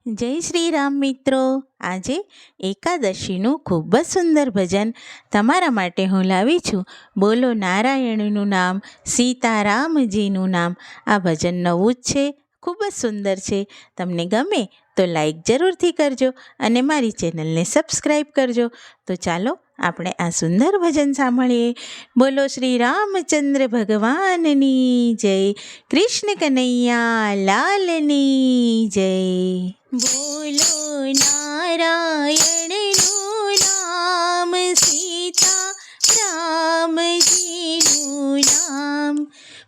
જય શ્રી રામ મિત્રો. આજે એકાદશીનું ખૂબ જ સુંદર ભજન તમારા માટે હું લાવી છું. બોલો નારાયણનું નામ, સીતારામજીનું નામ. આ ભજન નવું જ છે, ખૂબ જ સુંદર છે. તમને ગમે તો લાઈક જરૂરથી કરજો અને મારી ચેનલને સબસ્ક્રાઈબ કરજો. તો ચાલો આપણે આ સુંદર ભજન સાંભળીએ. બોલો શ્રી રામચંદ્ર ભગવાનની જય, કૃષ્ણ કનૈયા લાલની જય. બોલો નારાયણનું નામ, સીતા રામજીનું નામ.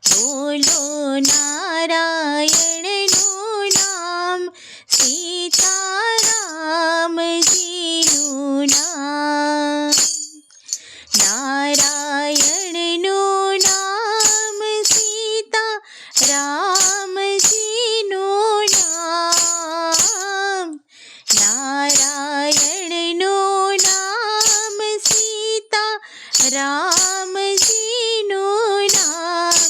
બોલો નારાયણનું નામ, સીતા રામજીનું નામ. નારાયણનું નામ, સીતા રામજીનું નામ. નારાયણનું નામ, સીતા રામજીનું નામ.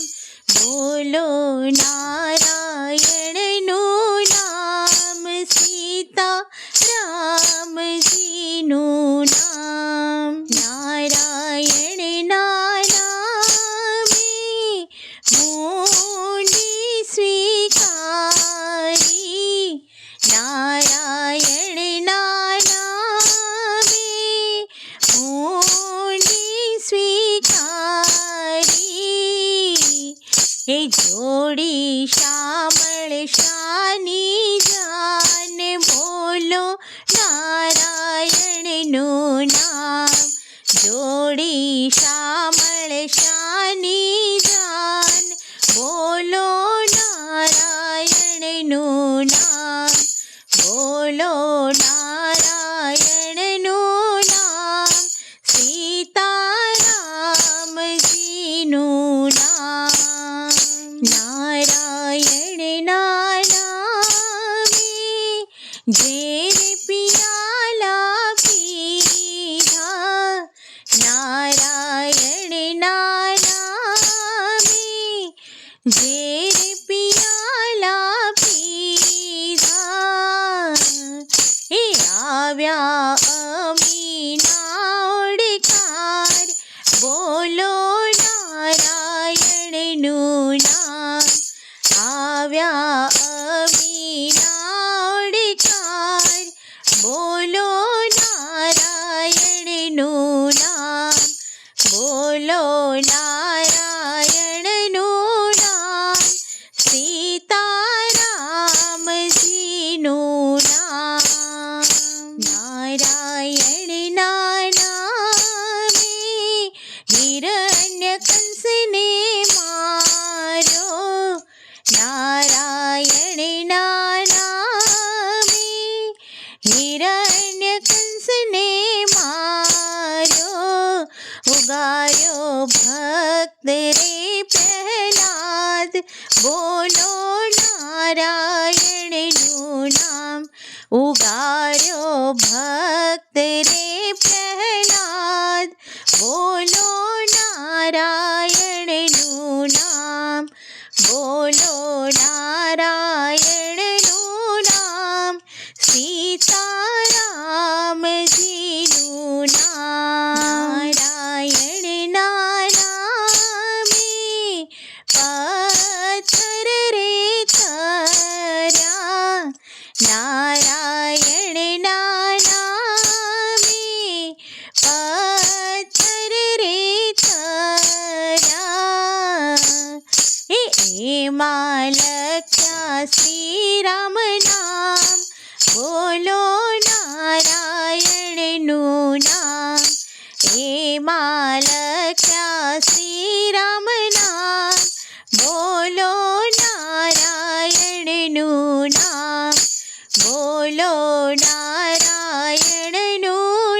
બોલો નારાયણનું નામ, સીતા રામજીનું નામ. નારાયણના નામે મૂંડી સ્વીકારી. નારાયણના નામે મૂંડી સ્વીકારી. હે જોડી શામળ શાની જાન, બોલો નારાયણનું નામ. જોડી શામળ શાની જાન, બોલો નારાયણનું નામ. બોલો નારાયણનું નામ, સીતારામજીનું નામ. નારાયણના નામે જેને પિયાલા પીધા. નારાયણના નામે જેને પિયાલા પીધા. એ આવ્યા અમીના ઓડકાર, બોલો નારાયણનું નામ. આવ્યા અમીના ઓડકાર, બોલો નારાયણનું નામ. બોલો નારાયણનું નામ, સીતારામજીનું નામ. નારાયણના નામે હિરણ્યકંસને મારો. નારાયણના નામે હિરણ્યકંસને મારો. ઉગાર્યો ભક્ત રે પ્રહલાદ, બોલો નારાયણનું નામ. ઉગાર્યો ભક્ત રે પ્રહલાદ, બોલો નારાયણનું નામ. બોલો નારાયણનું નામ, સીતારામજીનું નામ. નારાયણના નામે પથ્થર રે થર્યા. નારાયણના નામે પથ્થર રે થર્યા. એમાં લખ્યા શ્રીરામ નામ, બોલો નારાયણનું નામ. એમાં લખ્યા શ્રીરામ નામ, બોલો નારાયણનું નામ. બોલો નારાયણનું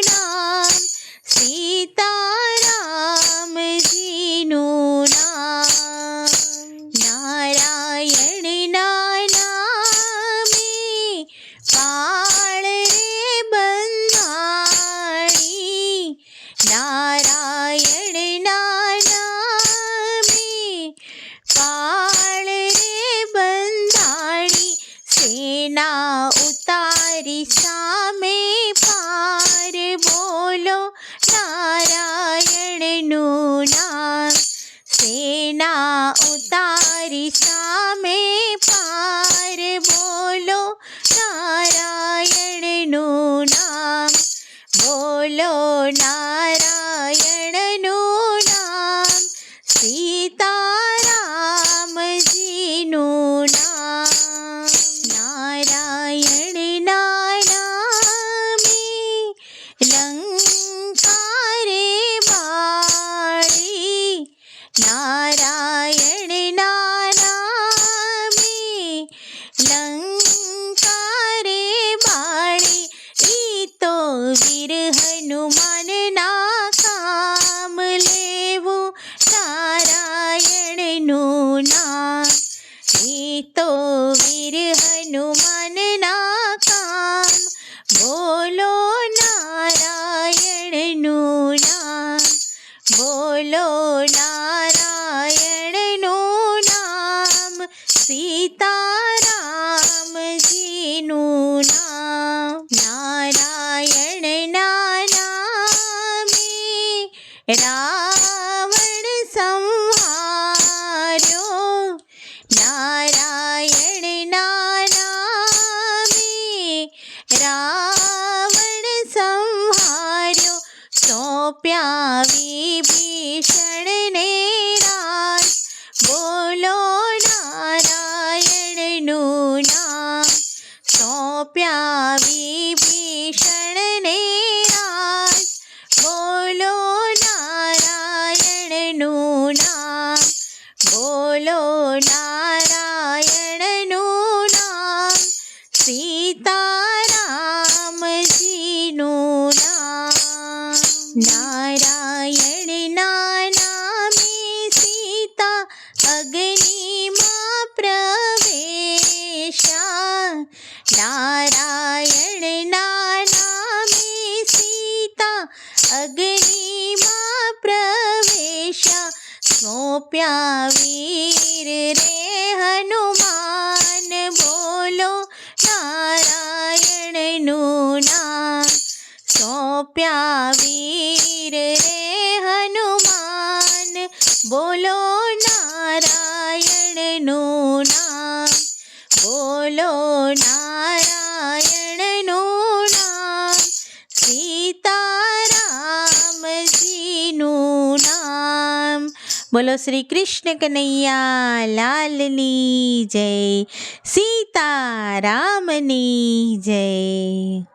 નામ, સીતારામજીનું નામ. નારાયણના નામે પાળ રે બંધાણી. નારાયણના નામે પાળ રે બંધાણી. સેના ઉતાર તારી સામે પાર બોલો નારાયણનું નામ. સેના ઉતારી સામે પાર બોલો નારાયણનું નામ. બોલો નારાયણનું નામ, સીતારામજીનું નામ. નારાયણના નામે લંકા રે બાળી. નારાયણના નામે લંકા રે બાળી. ઈ તો વીર હનુમાનના કામ લેવું નારાયણનું નામ. ઈ તો વીર હનુમાનના કામ, બોલો નારાયણનું નામ. બોલો નારાયણનું નામ, સીતારામજીનું નામ. નારાયણના નામે રાવણ સંહાર્યો. નારાયણના નામે રાવણ સંહાર્યો. સોંપ્યા વિભીષણને રાજ, બોલો નારાયણનું નામ. સોંપ્યા વિભીષણને રાજ, બોલો નારાયણનું નામ. બોલો નારાયણનું નામ, સીતારામજીનું નામ. નારાયણના નામે સીતા અગ્નિમાં પ્રવેશ્યા. નારાયણના નામે સીતા અગ્નિમાં પ્રવેશ્યા. સોંપ્યા વીર રે હનુમાન, બોલો નારાયણનું નામ. સોંપ્યા વીર રે હનુમાન, બોલો નારાયણનું નામ. બોલો નારાયણનું નામ, સીતારામજીનું નામ. બોલો શ્રી કૃષ્ણ કનૈયા લાલની જય. સીતારામની જય.